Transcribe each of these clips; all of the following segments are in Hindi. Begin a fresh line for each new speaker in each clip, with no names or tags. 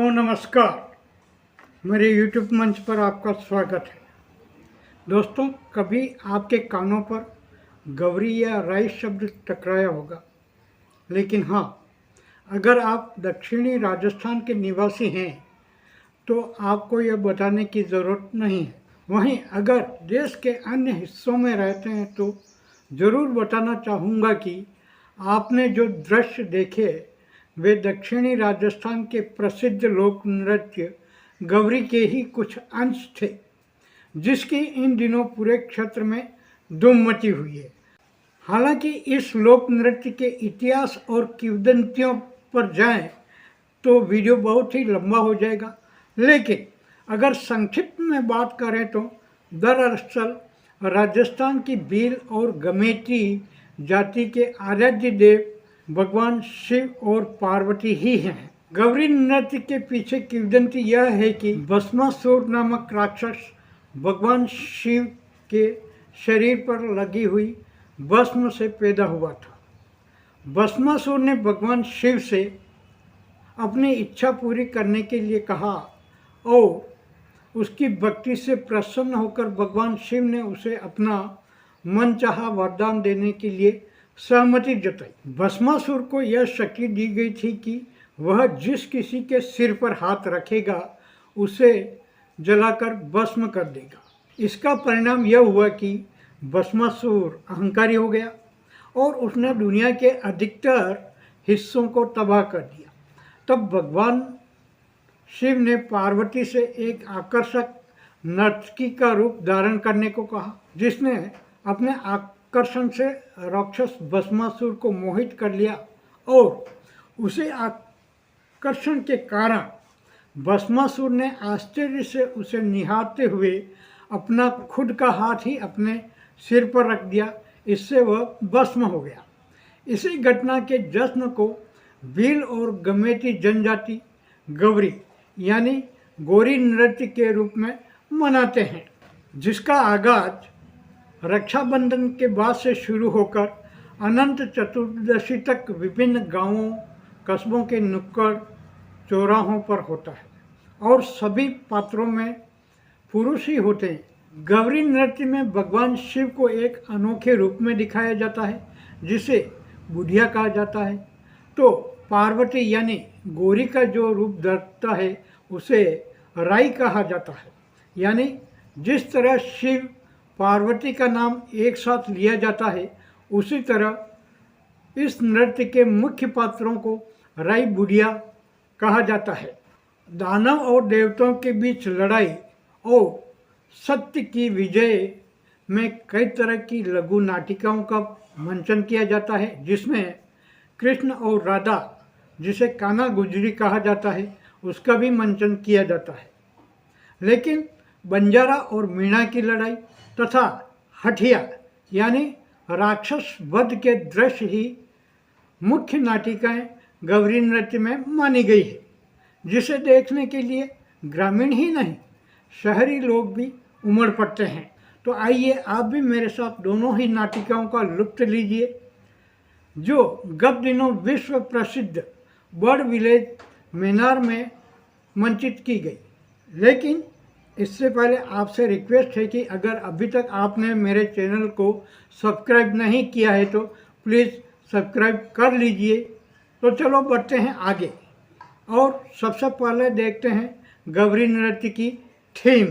को नमस्कार। मेरे YouTube मंच पर आपका स्वागत है। दोस्तों, कभी आपके कानों पर गौरी या राई शब्द टकराया होगा, लेकिन हाँ, अगर आप दक्षिणी राजस्थान के निवासी हैं तो आपको यह बताने की ज़रूरत नहीं है। वहीं अगर देश के अन्य हिस्सों में रहते हैं तो ज़रूर बताना चाहूँगा कि आपने जो दृश्य देखे वे दक्षिणी राजस्थान के प्रसिद्ध लोक नृत्य गौरी के ही कुछ अंश थे, जिसकी इन दिनों पूरे क्षेत्र में धूम मची हुई है। हालांकि इस लोक नृत्य के इतिहास और किंवदंतियों पर जाएं तो वीडियो बहुत ही लंबा हो जाएगा, लेकिन अगर संक्षिप्त में बात करें तो दरअसल राजस्थान की भील और गमेती जाति के आराध्य देव भगवान शिव और पार्वती ही हैं। गौरी नृत्य के पीछे किंवदंती यह है कि भस्मासुर नामक राक्षस भगवान शिव के शरीर पर लगी हुई भस्म से पैदा हुआ था। भस्मासुर ने भगवान शिव से अपनी इच्छा पूरी करने के लिए कहा और उसकी भक्ति से प्रसन्न होकर भगवान शिव ने उसे अपना मनचाहा वरदान देने के लिए सहमति जताई। भस्मासुर को यह शक्ति दी गई थी कि वह जिस किसी के सिर पर हाथ रखेगा उसे जलाकर भस्म कर देगा। इसका परिणाम यह हुआ कि भस्मासुर अहंकारी हो गया और उसने दुनिया के अधिकतर हिस्सों को तबाह कर दिया। तब भगवान शिव ने पार्वती से एक आकर्षक नर्तकी का रूप धारण करने को कहा, जिसने अपने आकर्षण से राक्षस भस्मासुर को मोहित कर लिया और उसे आकर्षण के कारण भस्मासुर ने आश्चर्य से उसे निहारते हुए अपना खुद का हाथ ही अपने सिर पर रख दिया। इससे वह भस्म हो गया। इसी घटना के जश्न को भील और गमेती जनजाति गौरी यानी गौरी नृत्य के रूप में मनाते हैं, जिसका आगाज रक्षाबंधन के बाद से शुरू होकर अनंत चतुर्दशी तक विभिन्न गांवों कस्बों के नुक्कड़ चौराहों पर होता है और सभी पात्रों में पुरुष ही होते हैं। गौरी नृत्य में भगवान शिव को एक अनोखे रूप में दिखाया जाता है, जिसे बुढ़िया कहा जाता है। तो पार्वती यानी गौरी का जो रूप धरता है उसे राई कहा जाता है। यानी जिस तरह शिव पार्वती का नाम एक साथ लिया जाता है, उसी तरह इस नृत्य के मुख्य पात्रों को राई बुढ़िया कहा जाता है। दानव और देवताओं के बीच लड़ाई और सत्य की विजय में कई तरह की लघु नाटिकाओं का मंचन किया जाता है, जिसमें कृष्ण और राधा, जिसे कान्हा गुजरी कहा जाता है, उसका भी मंचन किया जाता है। लेकिन बंजारा और मीणा की लड़ाई तथा हठिया यानी राक्षस वध के दृश्य ही मुख्य नाटिकाएं गौरी नृत्य में मानी गई है, जिसे देखने के लिए ग्रामीण ही नहीं शहरी लोग भी उमड़ पड़ते हैं। तो आइए आप भी मेरे साथ दोनों ही नाटिकाओं का लुत्फ लीजिए, जो गत दिनों विश्व प्रसिद्ध बर्ड विलेज मेनार में मंचित की गई। लेकिन इससे पहले आपसे रिक्वेस्ट है कि अगर अभी तक आपने मेरे चैनल को सब्सक्राइब नहीं किया है तो प्लीज़ सब्सक्राइब कर लीजिए। तो चलो बढ़ते हैं आगे और सबसे पहले देखते हैं गौरी नृत्य की थीम।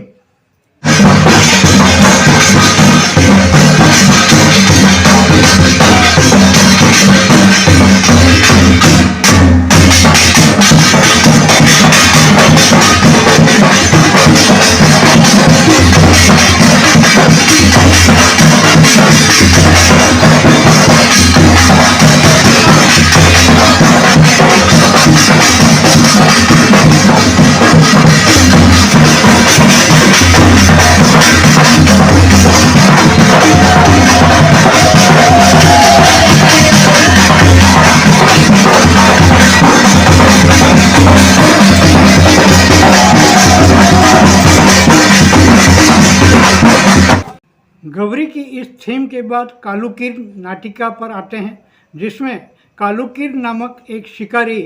गौरी की इस थीम के बाद कालुकीर नाटिका पर आते हैं, जिसमें कालुकीर नामक एक शिकारी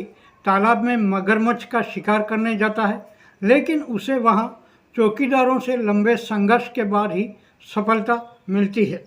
तालाब में मगरमच्छ का शिकार करने जाता है, लेकिन उसे वहां चौकीदारों से लंबे संघर्ष के बाद ही सफलता मिलती है।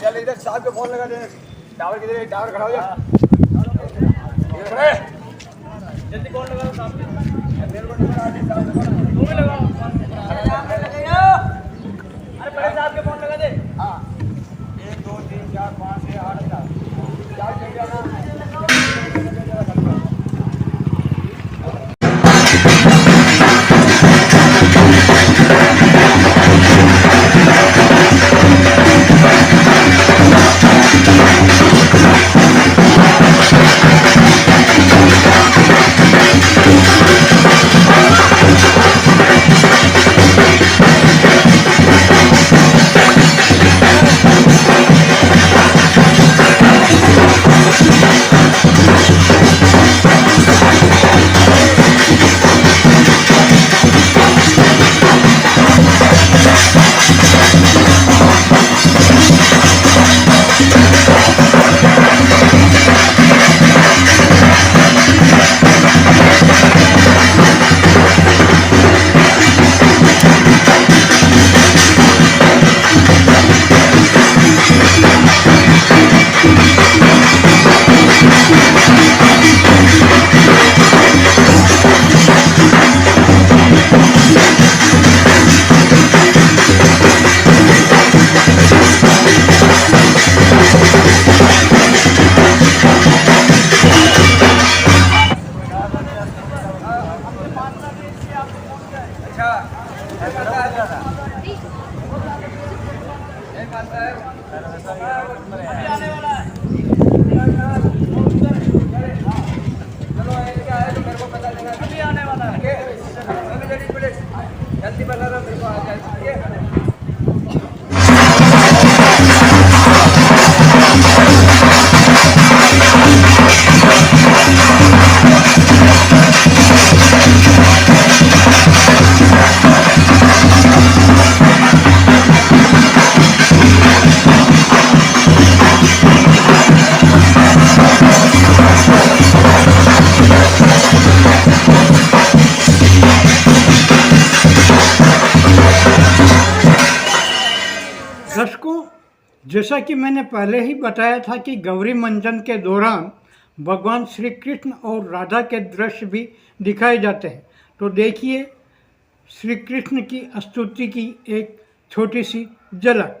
चल इधर साहब को फोन लगा दे। टावर किधर है? टावर खड़ा हो जा। जल्दी कौन लगा रहा साहब? मेरे को नंबर आ गया साहब को। तू भी लगाओ। अरे बड़े साहब के फोन लगा दे। हां 1 2 3 4 5 6 8 9 चार चल जाना। चलो
जैसा कि मैंने पहले ही बताया था कि गौरी मंजन के दौरान भगवान श्री कृष्ण और राधा के दृश्य भी दिखाए जाते हैं। तो देखिए श्री कृष्ण की स्तुति की एक छोटी सी झलक।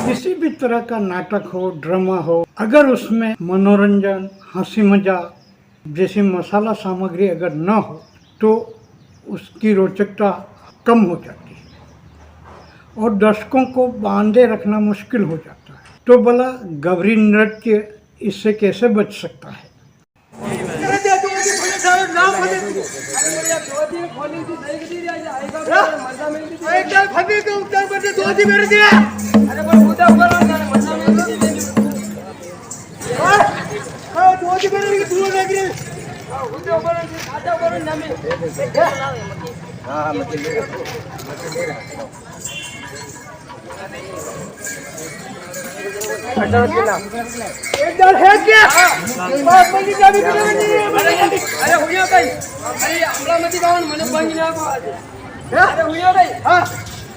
किसी भी तरह का नाटक हो, ड्रामा हो, अगर उसमें मनोरंजन, हंसी मजाक जैसी मसाला सामग्री अगर न हो तो उसकी रोचकता कम हो जाती है और दर्शकों को बांधे रखना मुश्किल हो जाता है। तो भला गौरी नृत्य इससे कैसे बच सकता है?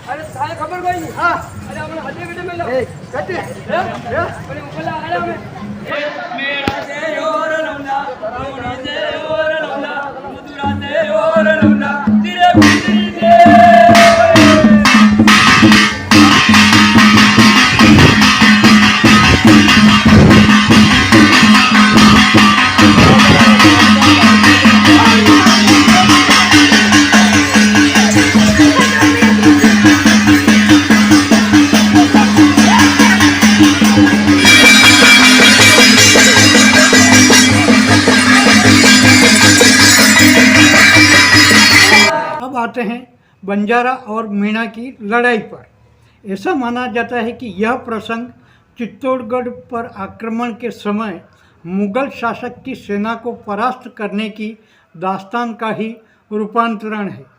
अरे साले खबर कोई नहीं। हाँ अरे अपने हड्डी बिटे में लो कटे अरे ऊपर आ रहा मैं मेरा दे और लौंडा रोनी दे और लौंडा मधुरा दे और लौंडा तेरे गुजरी दे।
आते हैं बंजारा और मीणा की लड़ाई पर। ऐसा माना जाता है कि यह प्रसंग चित्तौड़गढ़ पर आक्रमण के समय मुगल शासक की सेना को परास्त करने की दास्तान का ही रूपांतरण है।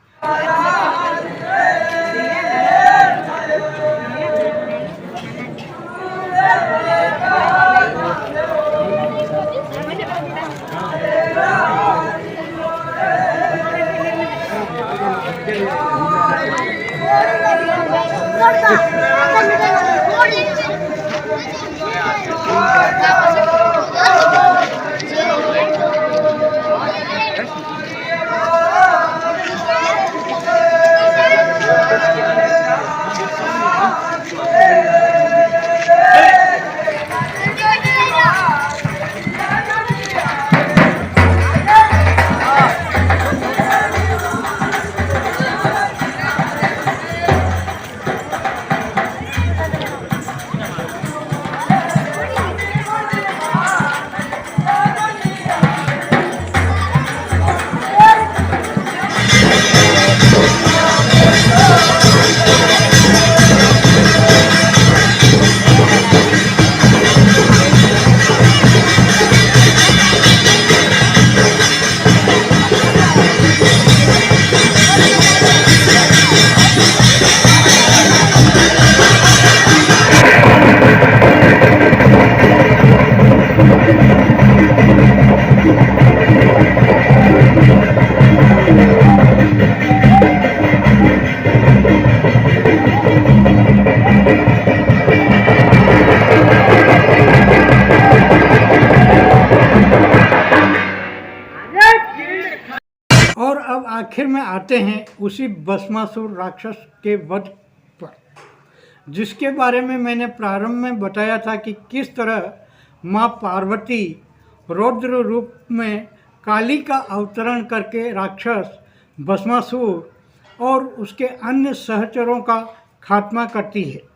और अब आखिर में आते हैं उसी भस्मासुर राक्षस के वध पर। जिसके बारे में मैंने प्रारंभ में बताया था कि किस तरह माँ पार्वती रौद्र रूप में काली का अवतरण करके राक्षस भस्मासुर और उसके अन्य सहचरों का खात्मा करती है।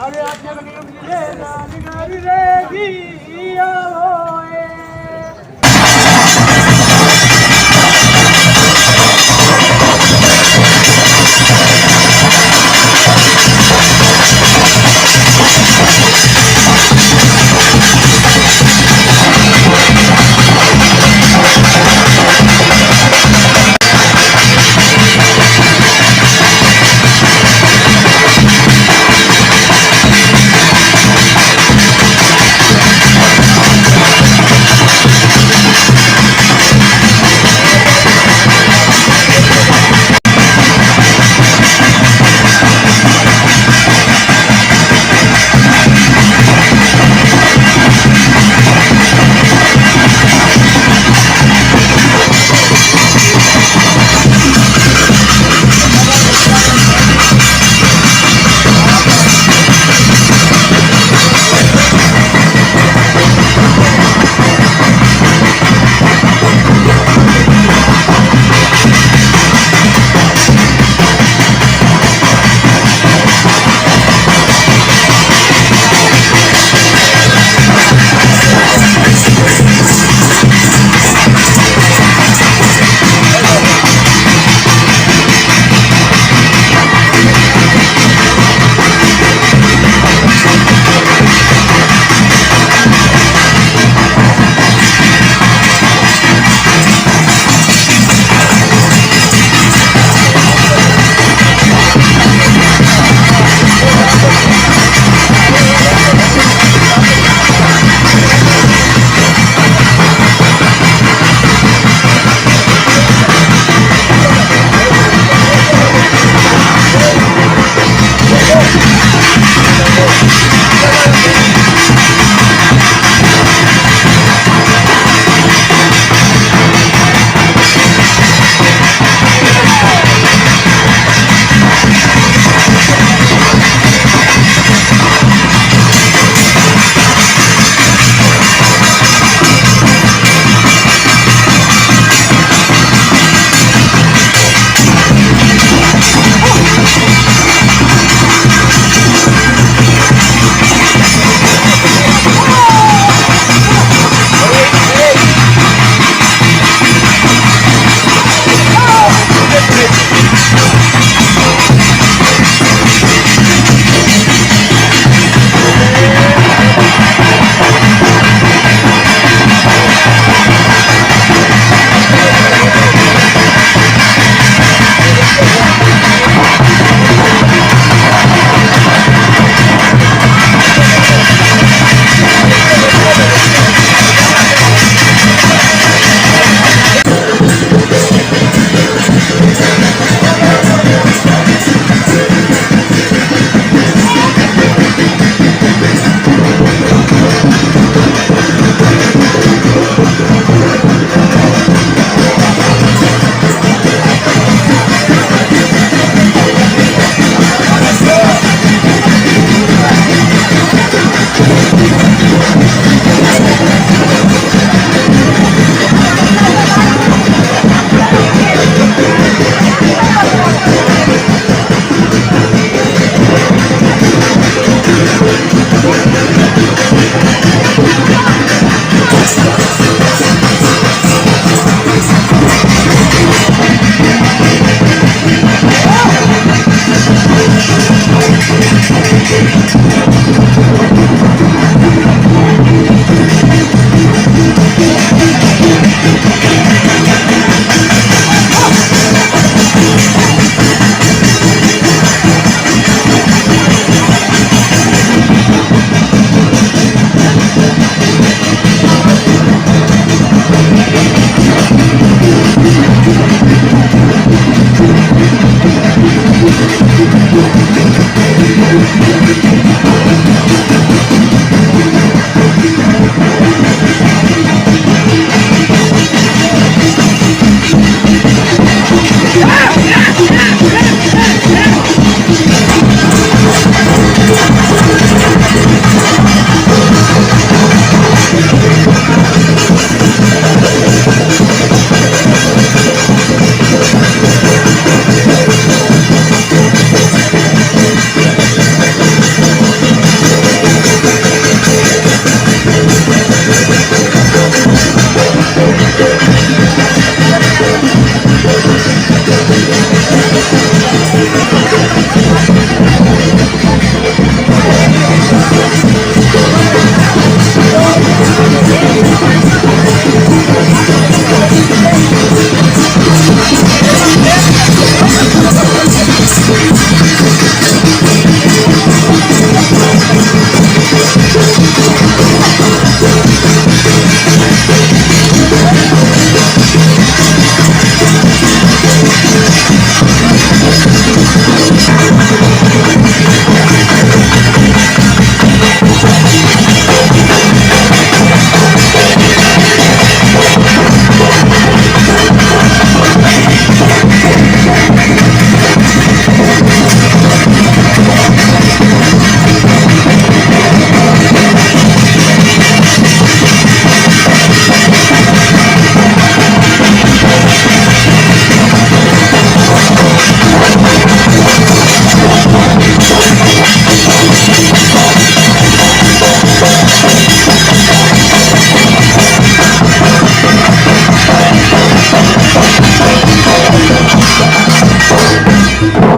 अरे आपने